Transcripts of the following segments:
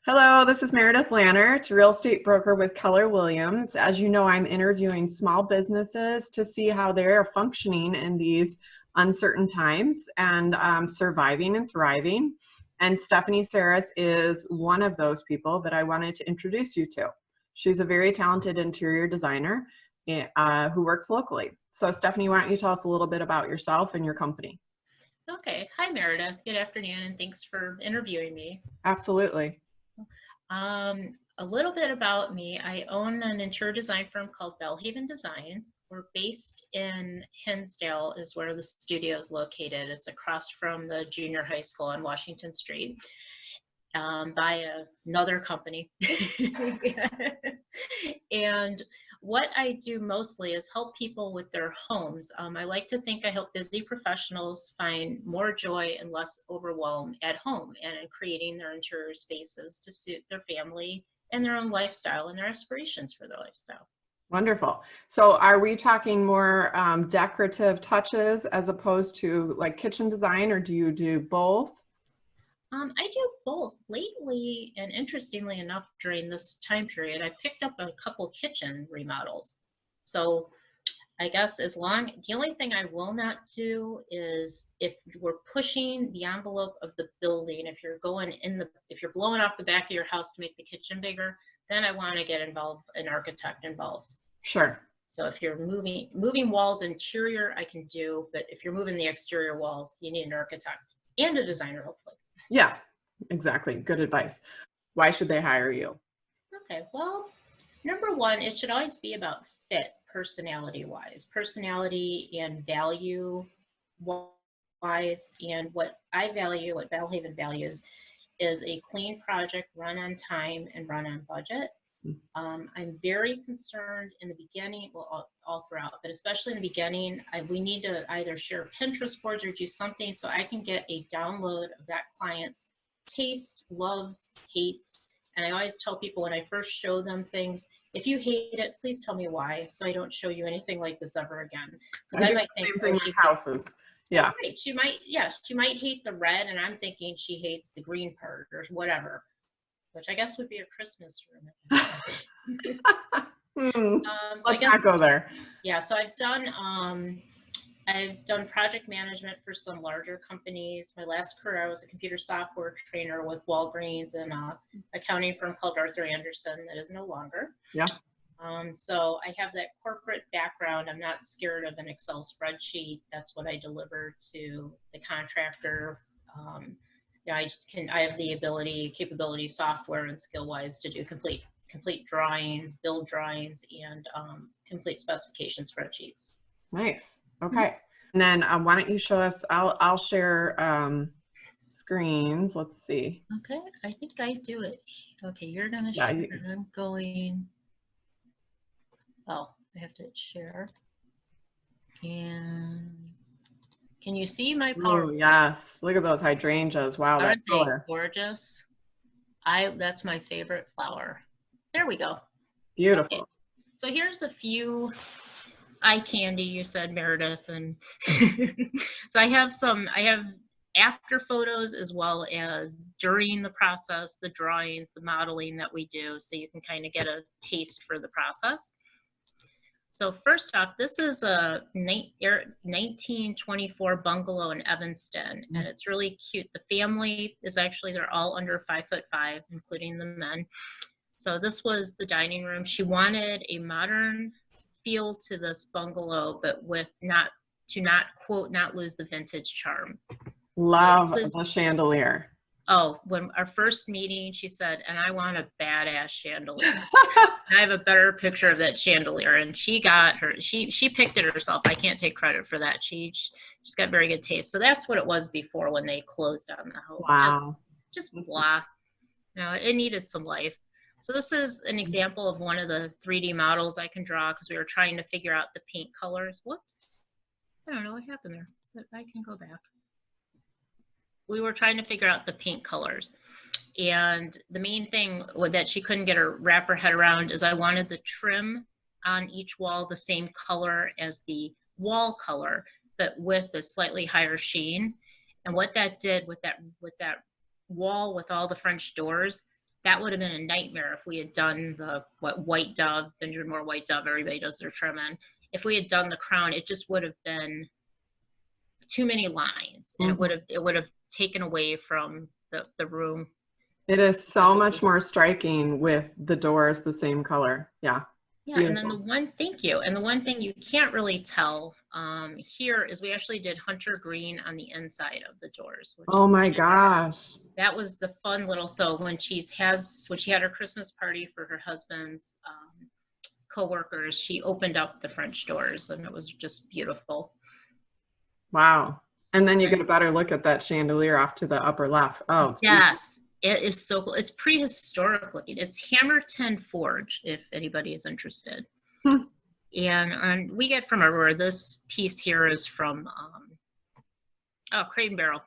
Hello, this is Meredith Lannert, real estate broker with Keller Williams. As you know, I'm interviewing small businesses to see how they're functioning in these uncertain times and surviving and thriving. And Stephanie Sarris is one of those people that I wanted to introduce you to. She's a very talented interior designer who works locally. So Stephanie, why don't you tell us a little bit about yourself and your company? Okay. Hi, Meredith. Good afternoon, and thanks for interviewing me. Absolutely. A little bit about me. I own an interior design firm called Bellehaven Designs. We're based in Hinsdale, is where the studio is located. It's across from the junior high school on Washington Street, by another company. And what I do mostly is help people with their homes. I like to think I help busy professionals find more joy and less overwhelm at home and in creating their interior spaces to suit their family and their own lifestyle and their aspirations for their lifestyle. Wonderful. So are we talking more decorative touches as opposed to like kitchen design, or do you do both? I do both. Lately, and interestingly enough, during this time period, I picked up a couple kitchen remodels. So I guess the only thing I will not do is if we're pushing the envelope of the building, if you're blowing off the back of your house to make the kitchen bigger, then I want to get an architect involved. Sure. So if you're moving walls interior, I can do, but if you're moving the exterior walls, you need an architect and a designer, hopefully. Yeah, exactly. Good advice. Why should they hire you? Okay, well, number one, it should always be about fit personality-wise, personality and value-wise, and what I value, what Bellehaven values, is a clean project run on time and run on budget. I'm very concerned in the beginning, well, all throughout, but especially in the beginning, we need to either share Pinterest boards or do something so I can get a download of that client's taste, loves, hates. And I always tell people when I first show them things, if you hate it, please tell me why, so I don't show you anything like this ever again. Because I might think, same thing with houses. Yeah. Right. She might hate the red, and I'm thinking she hates the green part or whatever, which I guess would be a Christmas room. Let's not go there. Yeah, so I've done project management for some larger companies. My last career, I was a computer software trainer with Walgreens and an accounting firm called Arthur Anderson that is no longer. Yeah. So I have that corporate background. I'm not scared of an Excel spreadsheet. That's what I deliver to the contractor. I have the capability, software and skill-wise to do complete drawings, build drawings, and complete specification spreadsheets. Nice. Okay. And then why don't you show us? I'll share screens. Let's see. Okay. I think I do it. Okay, you're gonna share. I'm going. Oh, I have to share. And can you see my power? Oh, yes. Look at those hydrangeas. Wow, that color. Gorgeous. That's my favorite flower. There we go. Beautiful. Okay. So here's a few eye candy, you said, Meredith. And so I have after photos as well as during the process, the drawings, the modeling that we do, so you can kind of get a taste for the process. So first off, this is a 1924 bungalow in Evanston, and it's really cute. The family is they're all under 5'5", including the men. So this was the dining room. She wanted a modern feel to this bungalow, but with not lose the vintage charm. Love the chandelier. Oh, when our first meeting, she said, and I want a badass chandelier. I have a better picture of that chandelier, and she picked it herself. I can't take credit for that. She's got very good taste. So that's what it was before when they closed on the home. Wow. Just blah. It needed some life. So this is an example of one of the 3D models I can draw because we were trying to figure out the paint colors. Whoops. I don't know what happened there, but I can go back. We were trying to figure out the paint colors. And the main thing that she couldn't wrap her head around is I wanted the trim on each wall the same color as the wall color, but with a slightly higher sheen. And what that did with that wall with all the French doors, that would have been a nightmare if we had done the white dove, Benjamin Moore white dove, everybody does their trim in. If we had done the crown, it just would have been too many lines, and it would have taken away from the room. It is so much more striking with the doors the same color. Yeah. Yeah, and then thank you. And the one thing you can't really tell here is we actually did hunter green on the inside of the doors. Oh my gosh. That was the fun little, so when she had her Christmas party for her husband's co-workers, she opened up the French doors, and it was just beautiful. Wow. And then you get a better look at that chandelier off to the upper left. Oh, yes. It is so cool. It's prehistoric looking. It's Hammerton Forge, if anybody is interested. And we get from everywhere. This piece here is from Crate and Barrel.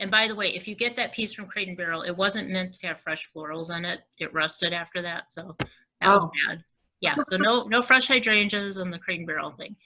And by the way, if you get that piece from Crate and Barrel, it wasn't meant to have fresh florals on it. It rusted after that, so that was bad. Yeah, so no fresh hydrangeas on the Crate and Barrel thing.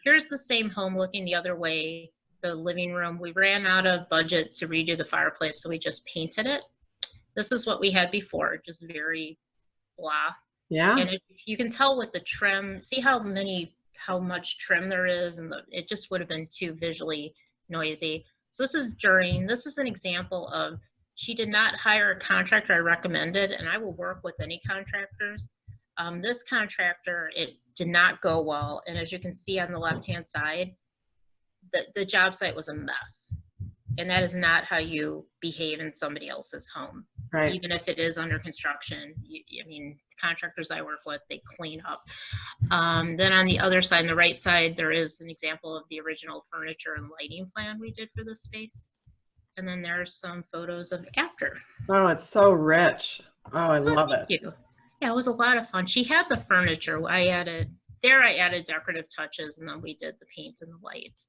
Here's the same home looking the other way, the living room. We ran out of budget to redo the fireplace, so we just painted it. This is what we had before, just very blah. Yeah. And you can tell with the trim, see how much trim there is, and it just would have been too visually noisy. So this is an example of, she did not hire a contractor I recommended, and I will work with any contractors. This contractor, it did not go well. And as you can see on the left-hand side, the job site was a mess. And that is not how you behave in somebody else's home. Right. Even if it is under construction. I mean, contractors I work with, they clean up. Then on the other side, on the right side, there is an example of the original furniture and lighting plan we did for this space. And then there's some photos of after. Oh, it's so rich. Oh, I love it. Thank you. Yeah, it was a lot of fun. She had the furniture. I added decorative touches, and then we did the paint and the lights.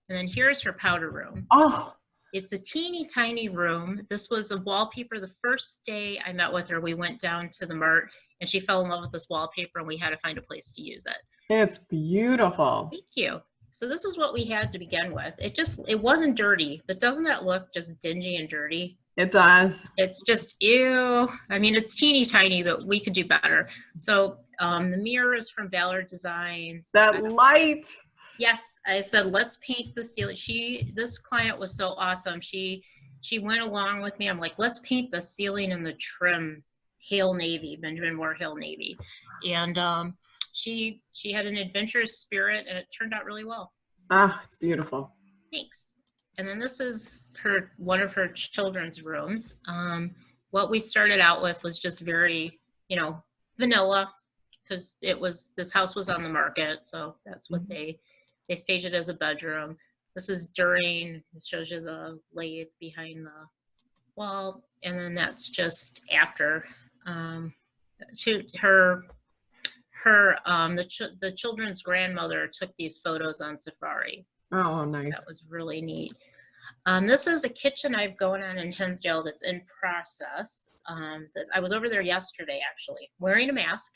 And then here's her powder room. Oh. It's a teeny tiny room. This was a wallpaper. The first day I met with her, we went down to the Mart, and she fell in love with this wallpaper, and we had to find a place to use it. It's beautiful. Thank you. So this is what we had to begin with. It wasn't dirty, but doesn't that look just dingy and dirty? It does. It's just, ew. I mean, it's teeny tiny, but we could do better. So the mirror is from Ballard Designs. That light. Yes, I said, let's paint the ceiling. This client was so awesome. She went along with me. I'm like, let's paint the ceiling in the trim Hale Navy, Benjamin Moore Hale Navy. And she had an adventurous spirit, and it turned out really well. Ah, it's beautiful. Thanks. And then this is one of her children's rooms. What we started out with was just very, vanilla, because this house was on the market, so that's what they staged it as a bedroom. This is it shows you the lathe behind the wall, and then that's just after. The children's grandmother took these photos on safari. Oh, nice. That was really neat. This is a kitchen I've going on in Hinsdale that's in process. I was over there yesterday, actually, wearing a mask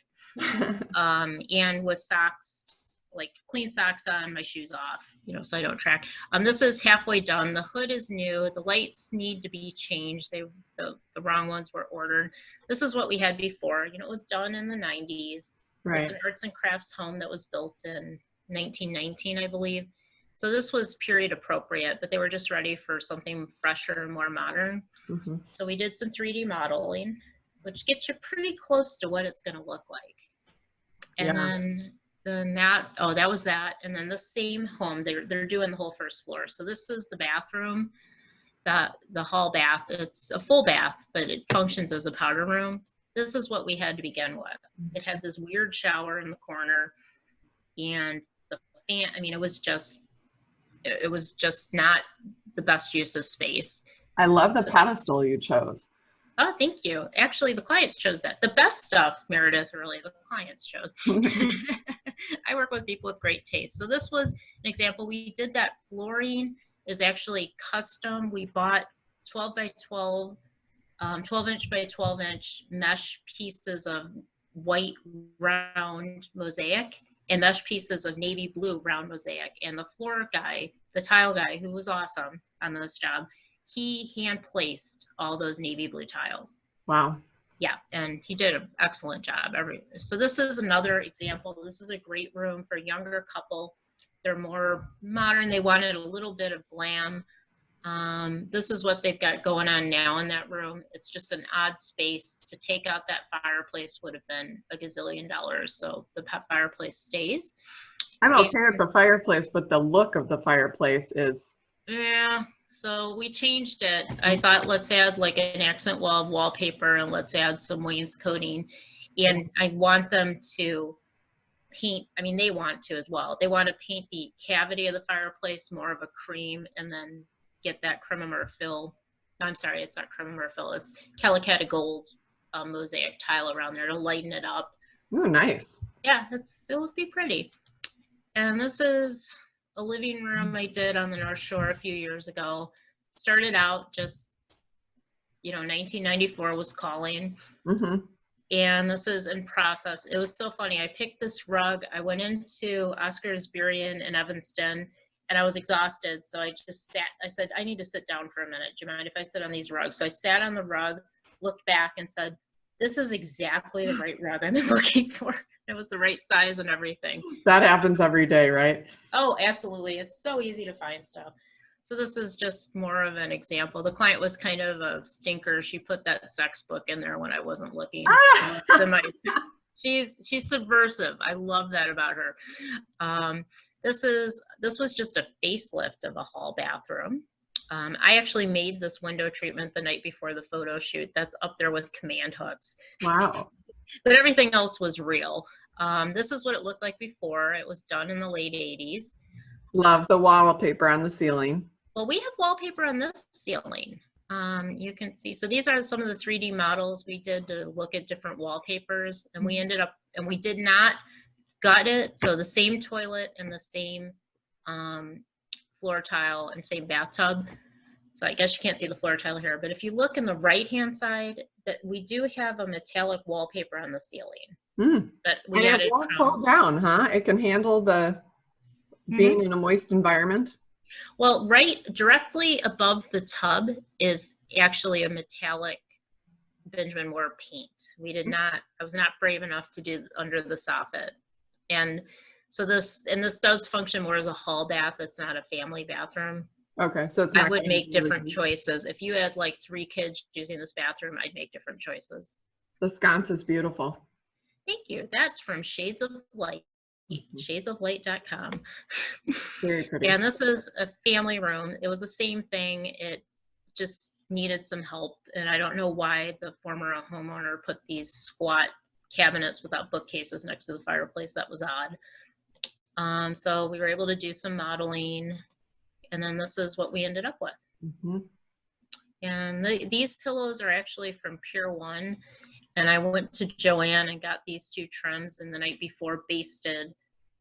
and with socks, like clean socks on, my shoes off, so I don't track. This is halfway done. The hood is new. The lights need to be changed. The wrong ones were ordered. This is what we had before. It was done in the 90s. Right. It's an arts and crafts home that was built in 1919, I believe. So this was period appropriate, but they were just ready for something fresher and more modern. Mm-hmm. So we did some 3D modeling, which gets you pretty close to what it's going to look like. And then that was that. And then the same home, they're doing the whole first floor. So this is the bathroom, the hall bath. It's a full bath, but it functions as a powder room. This is what we had to begin with. It had this weird shower in the corner, and the fan, it was just not the best use of space. I love the pedestal you chose. Oh, thank you. Actually, the clients chose that. The best stuff, Meredith, really, the clients chose. I work with people with great taste. So this was an example. We did that flooring is actually custom. We bought 12 by 12, 12 inch by 12 inch mesh pieces of white round mosaic and mesh pieces of navy blue round mosaic. And the floor guy, the tile guy, who was awesome on this job, he hand placed all those navy blue tiles. Wow. Yeah, and he did an excellent job. So this is another example. This is a great room for a younger couple. They're more modern. They wanted a little bit of glam. This is what they've got going on now in that room. It's just an odd space. To take out that fireplace would have been a gazillion dollars. So the fireplace stays. I'm okay with the fireplace, but the look of the fireplace is. Yeah, so we changed it. I thought, let's add like an accent wall of wallpaper and let's add some wainscoting. And I want them to paint, I mean, they want to as well. They want to paint the cavity of the fireplace more of a cream and then get that creme fill. I'm sorry, it's not creme fill. It's Calicut gold mosaic tile around there to lighten it up. Oh, nice. Yeah, it will be pretty. And this is a living room I did on the North Shore a few years ago. Started out just, 1994 was calling. Mm-hmm. And this is in process. It was so funny. I picked this rug. I went into Oscar's Burien in Evanston and I was exhausted. So I just sat, I said, I need to sit down for a minute. Do you mind if I sit on these rugs? So I sat on the rug, looked back and said, this is exactly the right rug I've been looking for. It was the right size and everything. That happens every day, right? Oh, absolutely. It's so easy to find stuff. So this is just more of an example. The client was kind of a stinker. She put that sex book in there when I wasn't looking. She's subversive. I love that about her. This was just a facelift of a hall bathroom. I actually made this window treatment the night before the photo shoot. That's up there with command hooks. Wow. But everything else was real. This is what it looked like before. It was done in the late 80s. Love the wallpaper on the ceiling. Well, we have wallpaper on this ceiling. You can see, so these are some of the 3D models we did to look at different wallpapers, and we ended up, and we did not gut it. So the same toilet and the same floor tile and same bathtub. So I guess you can't see the floor tile here, but if you look in the right-hand side, that we do have a metallic wallpaper on the ceiling. But we added. It won't fall down, huh? It can handle the being in a moist environment. Well, right directly above the tub is actually a metallic Benjamin Moore paint. We did not, I was not brave enough to do under the soffit. And so this does function more as a hall bath. It's not a family bathroom. Okay, so it's not, I would make different choices. If you had like 3 kids using this bathroom, I'd make different choices. The sconce is beautiful. Thank you. That's from Shades of Light. shadesoflight.com. Very pretty. And this is a family room. It was the same thing. It just needed some help. And I don't know why the former homeowner put these squat cabinets without bookcases next to the fireplace. That was odd. So we were able to do some modeling. And then this is what we ended up with. And these pillows are actually from Pier 1. And I went to Joanne and got these 2 trims, and the night before basted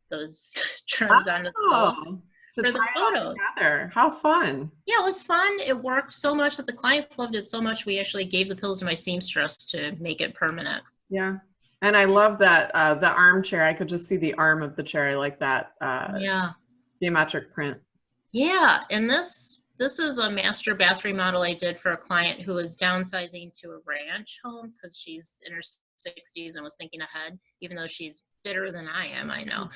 those trims onto the pillow for the photo. How fun. Yeah, it was fun. It worked so much that the clients loved it so much, we actually gave the pillows to my seamstress to make it permanent. Yeah. And I love that the armchair. I could just see the arm of the chair. I like that geometric print. Yeah, and this is a master bath remodel I did for a client who was downsizing to a ranch home because she's in her 60s and was thinking ahead, even though she's fitter than I am, I know.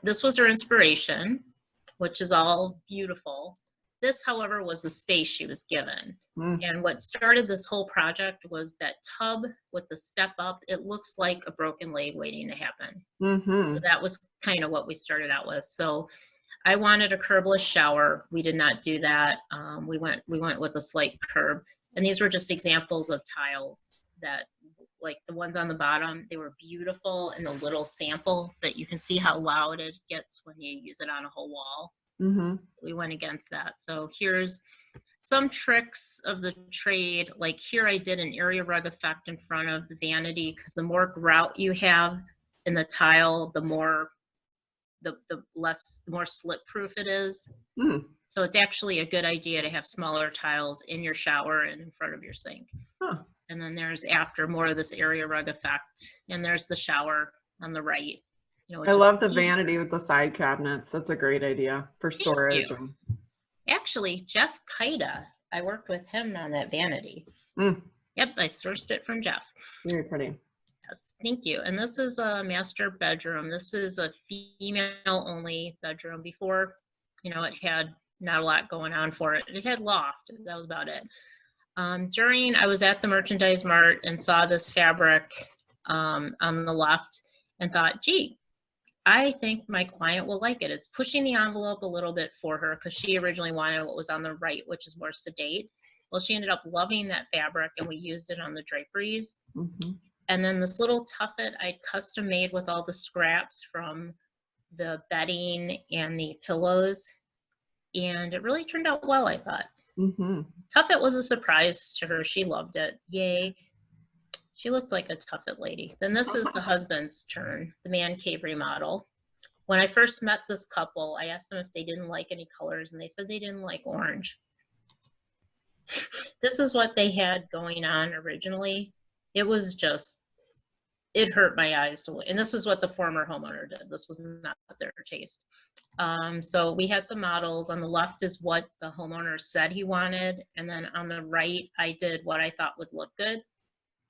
This was her inspiration, which is all beautiful. This, however, was the space she was given. And what started this whole project was that tub with the step up. It looks like a broken leg waiting to happen. So that was kind of what we started out with. So I wanted a curbless shower. We did not do that. We went with a slight curb. And these were just examples of tiles that, like the ones on the bottom, they were beautiful in the little sample, but you can see how loud it gets when you use it on a whole wall. We went against that. So here's some tricks of the trade. Like here I did an area rug effect in front of the vanity, because the more grout you have in the tile, the more slip proof it is. So it's actually a good idea to have smaller tiles in your shower and in front of your sink. And then there's after more of this area rug effect, and there's the shower on the right. I love the vanity with the side cabinets. That's a great idea for storage. Actually, Jeff Kaida, I worked with him on that vanity. Yep, I sourced it from Jeff. Very pretty. Yes, thank you. And this is a master bedroom. This is a female-only bedroom. Before, you know, it had not a lot going on for it. It had loft. That was about it. I was at the merchandise mart and saw this fabric on the left and thought, gee, I think my client will like it. It's pushing the envelope a little bit for her because she originally wanted what was on the right, which is more sedate. Well, she ended up loving that fabric, and we used it on the draperies. Mm-hmm. And then this little tuffet I custom made with all the scraps from the bedding and the pillows. And it really turned out well, I thought. Mm-hmm. Tuffet was a surprise to her. She loved it. Yay. She looked like a Tuffet lady. Then this is the husband's turn, the Mancave remodel. When I first met this couple, I asked them if they didn't like any colors, and they said they didn't like orange. This is what they had going on originally. It was just, it hurt my eyes to look. And this is what the former homeowner did. This was not their taste. So we had some models. On the left is what the homeowner said he wanted. And then on the right, I did what I thought would look good.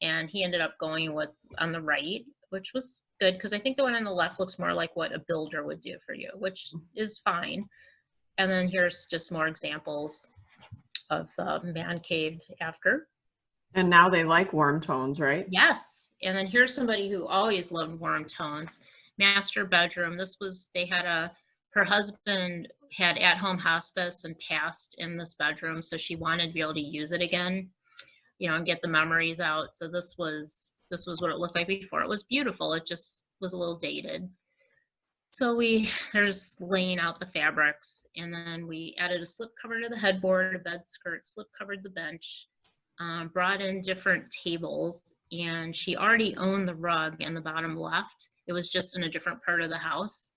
And he ended up going with on the right, which was good because I think the one on the left looks more like what a builder would do for you, which is fine. And then here's just more examples of the Mancave after. And now they like warm tones, right? Yes. And then here's somebody who always loved warm tones. Master bedroom. This was, her husband had at-home hospice and passed in this bedroom, so she wanted to be able to use it again, you know, and get the memories out. So this was what it looked like before. It was beautiful. It just was a little dated. So there's laying out the fabrics, and then we added a slip cover to the headboard, a bed skirt, slip covered the bench, brought in different tables, and she already owned the rug in the bottom left. It was just in a different part of the house.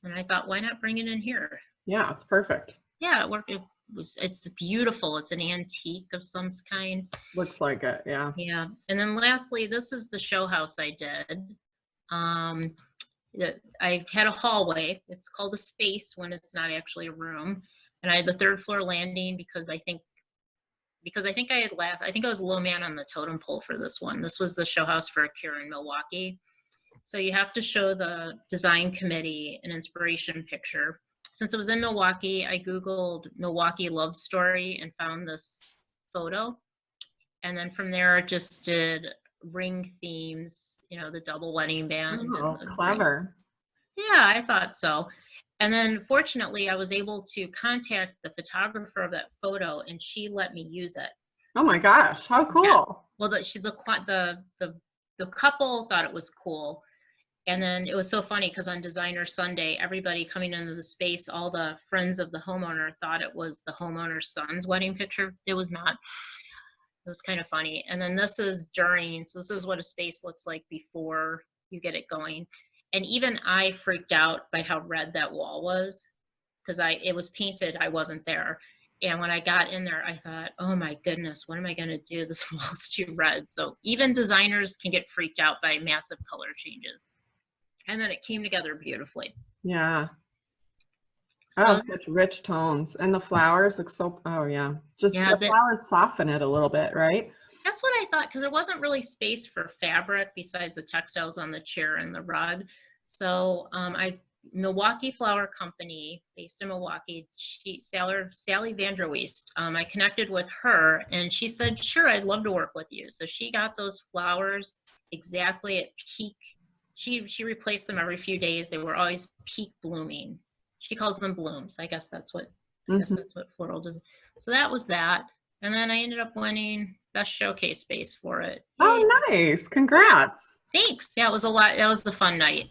And I thought, why not bring it in here? Yeah, it's perfect. Yeah, it worked. It's beautiful. It's an antique of some kind. Looks like it, yeah. Yeah. And then lastly, this is the show house I did. I had a hallway. It's called a space when it's not actually a room. And I had the third floor landing because I think I was a low man on the totem pole for this one. This was the show house for a cure in Milwaukee. So you have to show the design committee an inspiration picture. Since it was in Milwaukee, I Googled Milwaukee love story and found this photo. And then from there, it just did ring themes, you know, the double wedding band. Oh, clever. Yeah, I thought so. And then fortunately, I was able to contact the photographer of that photo, and she let me use it. Oh my gosh, how cool. Yeah. Well, the couple thought it was cool. And then it was so funny because on Designer Sunday, everybody coming into the space, all the friends of the homeowner thought it was the homeowner's son's wedding picture. It was not. It was kind of funny. And then this is during, so this is what a space looks like before you get it going. And even I freaked out by how red that wall was because it was painted, I wasn't there. And when I got in there, I thought, oh my goodness, what am I going to do? This wall's too red. So even designers can get freaked out by massive color changes. And then it came together beautifully. Yeah. Oh, such rich tones. And the flowers look so, oh yeah. Just the flowers soften it a little bit, right? That's what I thought, because there wasn't really space for fabric besides the textiles on the chair and the rug. So Milwaukee Flower Company, based in Milwaukee, Sally Vanderweest, I connected with her and she said, sure, I'd love to work with you. So she got those flowers exactly at peak. She replaced them every few days. They were always peak blooming. She calls them blooms. I guess that's what floral does. So that was that. And then I ended up winning best showcase space for it. Oh, nice. Congrats. Thanks. Yeah, it was a lot. That was the fun night.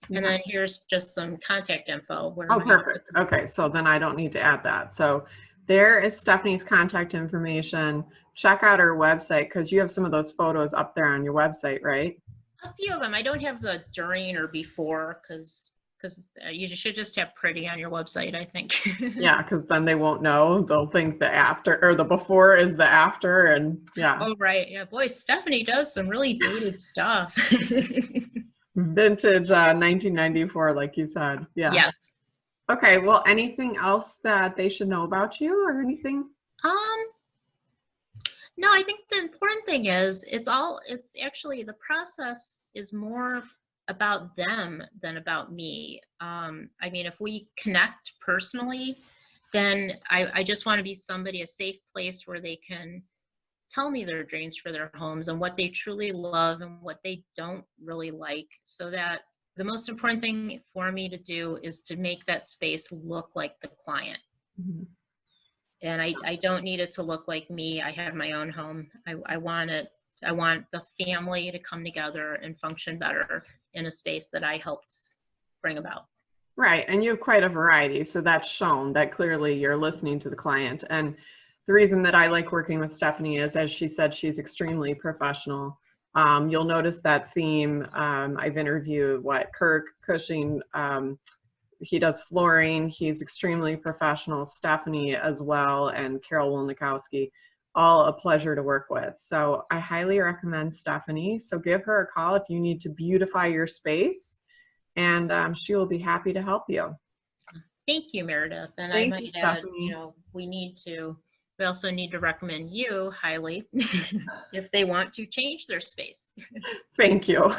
And then here's just some contact info. Oh, perfect. Okay, so then I don't need to add that. So there is Stephanie's contact information. Check out her website because you have some of those photos up there on your website, right? A few of them. I don't have the during or before because you should just have pretty on your website, I think. Yeah, because then they won't know. They'll think the after or the before is the after, and yeah. Oh, right. Yeah, boy, Stephanie does some really dated stuff. Vintage 1994, like you said. Yeah. Yeah. Okay. Well, anything else that they should know about you or anything? No, I think the important thing is it's actually the process is more about them than about me. I mean, if we connect personally, then I just want to be somebody, a safe place where they can tell me their dreams for their homes and what they truly love and what they don't really like, so that the most important thing for me to do is to make that space look like the client. Mm-hmm. And I don't need it to look like me. I have my own home. I want the family to come together and function better in a space that I helped bring about. Right, and you have quite a variety, so that's shown that clearly you're listening to the client. And the reason that I like working with Stephanie is, as she said, she's extremely professional. You'll notice that theme. I've interviewed Kirk Cushing. He does flooring. He's extremely professional. Stephanie as well, and Carol Wolnikowski, all a pleasure to work with. So I highly recommend Stephanie. So give her a call if you need to beautify your space, and she will be happy to help you. Thank you, Meredith. And I might add, we also need to recommend you highly if they want to change their space. Thank you.